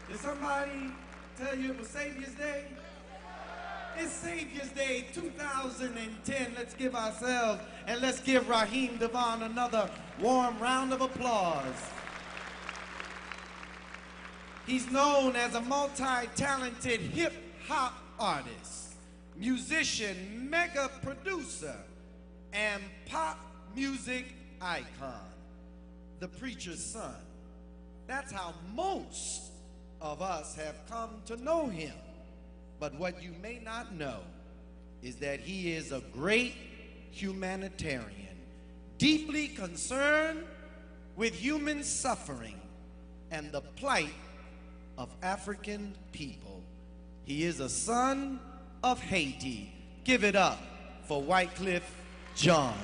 Did somebody tell you it was Saviours Day? It's Saviours Day 2010. Let's give ourselves and let's give Raheem Devon another warm round of applause. He's known as a multi-talented hip-hop artist, musician, mega producer, and pop music icon, the preacher's son. That's how most of us have come to know him. But what you may not know is that he is a great humanitarian, deeply concerned with human suffering and the plight of African people. He is a son of Haiti. Give it up for Wycliffe John.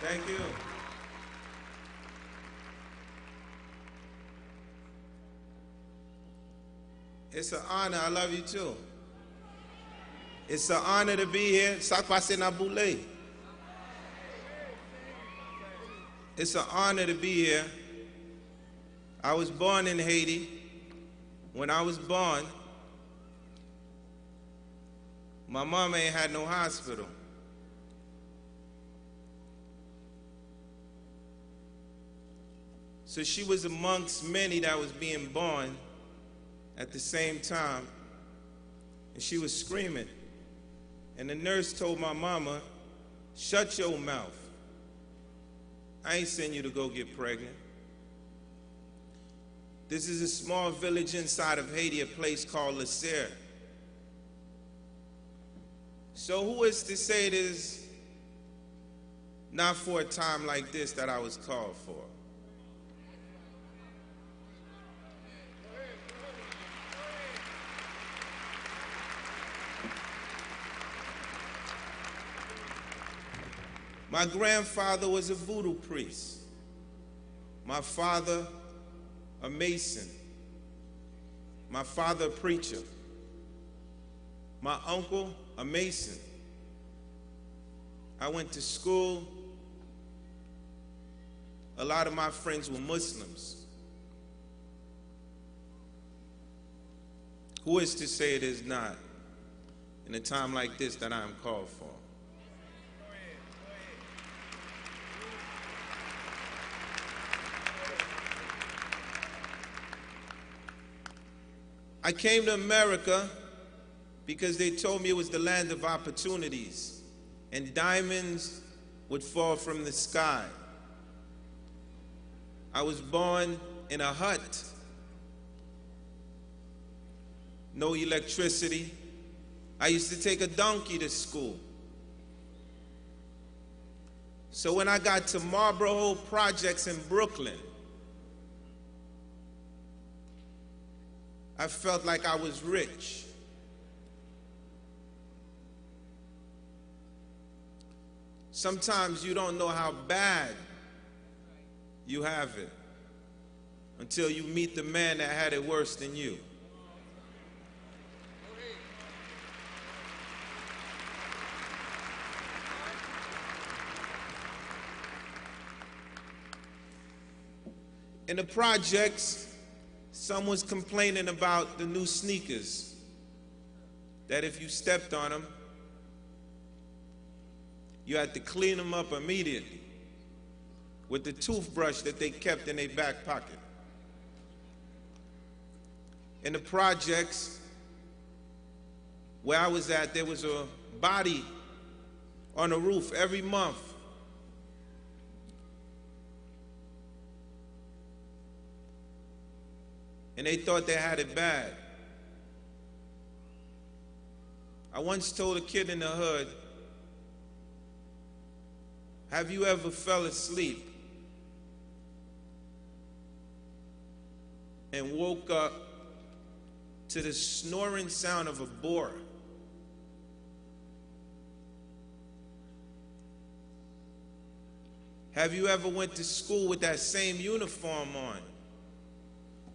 Thank you. It's an honor. I love you too. It's an honor to be here. Sakpase na boule. It's an honor to be here. I was born in Haiti. When I was born, my mom ain't had no hospital. So she was amongst many that was being born at the same time, and she was screaming. And the nurse told my mama, "Shut your mouth. I ain't send you to go get pregnant." This is a small village inside of Haiti, a place called La Serre. So who is to say it is not for a time like this that I was called for? My grandfather was a voodoo priest. My father, a mason. My father, a preacher. My uncle, a mason. I went to school. A lot of my friends were Muslims. Who is to say it is not in a time like this that I am called for? I came to America because they told me it was the land of opportunities and diamonds would fall from the sky. I was born in a hut, no electricity. I used to take a donkey to school. So when I got to Marlboro Projects in Brooklyn, I felt like I was rich. Sometimes you don't know how bad you have it until you meet the man that had it worse than you. In the projects, someone's complaining about the new sneakers, that if you stepped on them, you had to clean them up immediately with the toothbrush that they kept in their back pocket. In the projects where I was at, there was a body on the roof every month. And they thought they had it bad. I once told a kid in the hood, "Have you ever fell asleep and woke up to the snoring sound of a boar?" Have you ever went to school with that same uniform on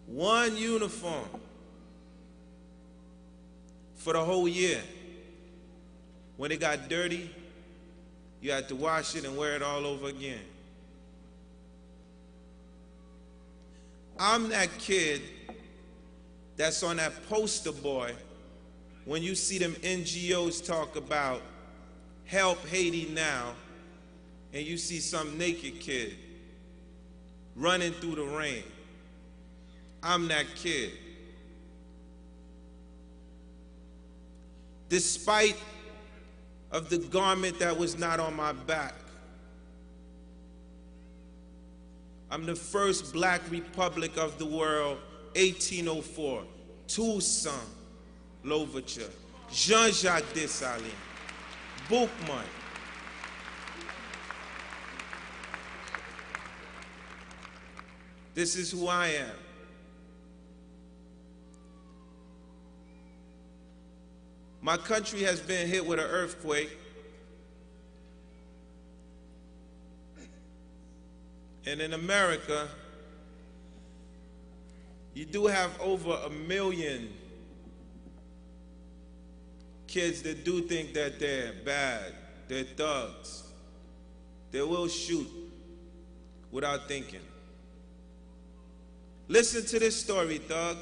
One uniform for the whole year. When it got dirty, you had to wash it and wear it all over again. I'm that kid that's on that poster boy when you see them NGOs talk about help Haiti now, and you see some naked kid running through the rain. I'm that kid. Despite of the garment that was not on my back, I'm the first black republic of the world, 1804, Toussaint Louverture, Jean-Jacques Dessalines, Boukman. This is who I am. My country has been hit with an earthquake, and in America, you do have over 1 million kids that do think that they're bad, they're thugs. They will shoot without thinking. Listen to this story, thug.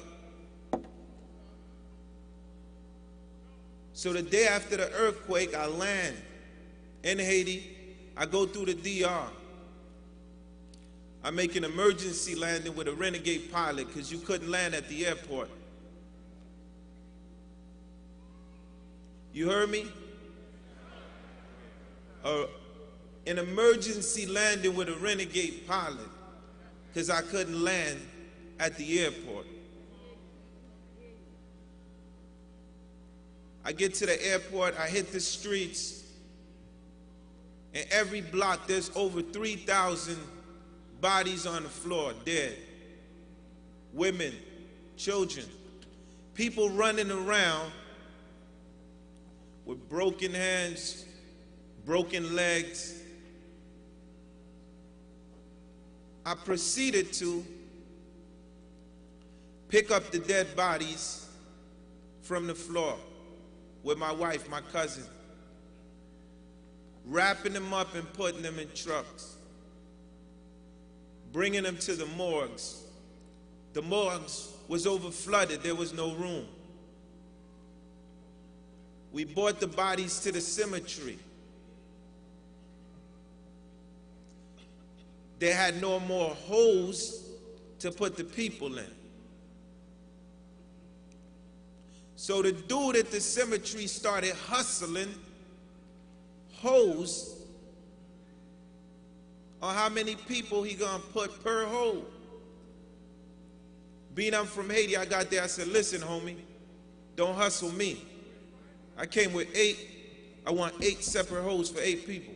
So the day after the earthquake, I land in Haiti. I go through the DR. I make an emergency landing with a renegade pilot because you couldn't land at the airport. You heard me? An emergency landing with a renegade pilot because I couldn't land at the airport. I get to the airport, I hit the streets, and every block there's over 3,000 bodies on the floor, dead. Women, children, people running around with broken hands, broken legs. I proceeded to pick up the dead bodies from the floor with my wife, my cousin, wrapping them up and putting them in trucks, bringing them to the morgues. The morgues was over flooded, there was no room. We brought the bodies to the cemetery. They had no more holes to put the people in. So the dude at the cemetery started hustling holes on how many people he gonna put per hole. Being I'm from Haiti, I got there, I said, listen, homie, don't hustle me. I came with 8, I want 8 separate holes for 8 people.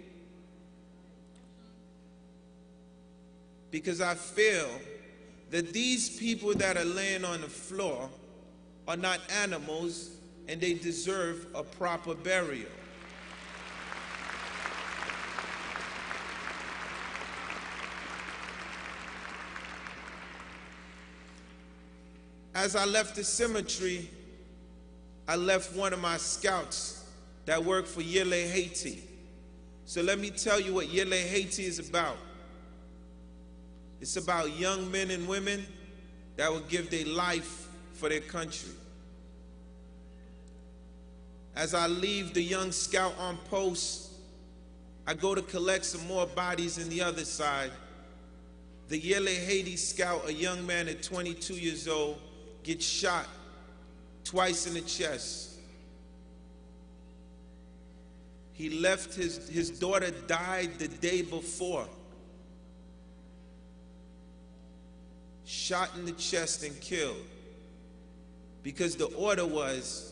Because I feel that these people that are laying on the floor are not animals, and they deserve a proper burial. As I left the cemetery, I left one of my scouts that worked for Yele Haiti. So let me tell you what Yele Haiti is about. It's about young men and women that will give their life for their country. As I leave the young scout on post, I go to collect some more bodies in the other side. The Yele Haiti scout, a young man at 22 years old, gets shot twice in the chest. He left, his daughter died the day before. Shot in the chest and killed. Because the order was,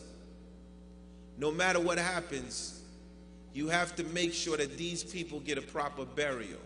no matter what happens, you have to make sure that these people get a proper burial.